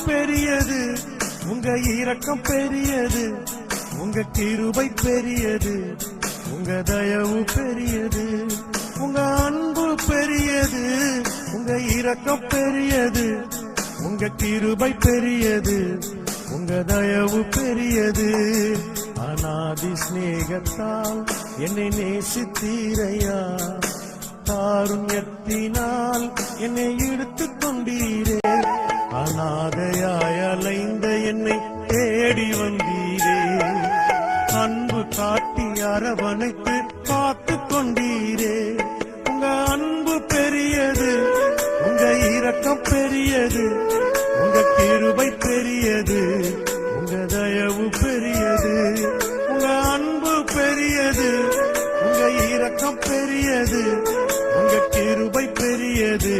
பெரியது, உங்க இரக்கம் பெரியது, உங்க கிருபை பெரியது, உங்க தயவு பெரியது, உங்க அன்பு பெரியது, உங்க இரக்கம் பெரியது, உங்க கிருபை பெரியது, உங்க தயவு பெரியது. அநாதி சிநேகத்தால் என்னை நேசித்தீரையா, காருண்யத்தினால் என்னை இழுத்துக் கொண்டீரே, அநாதையாய் அலைந்த என்னை தேடி வந்தீரே, அன்பு காட்டி அரவணைத்து காத்து கொண்டீரே. உங்க அன்பு பெரியது, உங்க இரக்கம் பெரியது, உங்க கிருபை பெரியது, உங்க தயவு பெரியது, உங்க அன்பு பெரியது, உங்க இரக்கம் பெரியது, உங்க கிருபை பெரியது,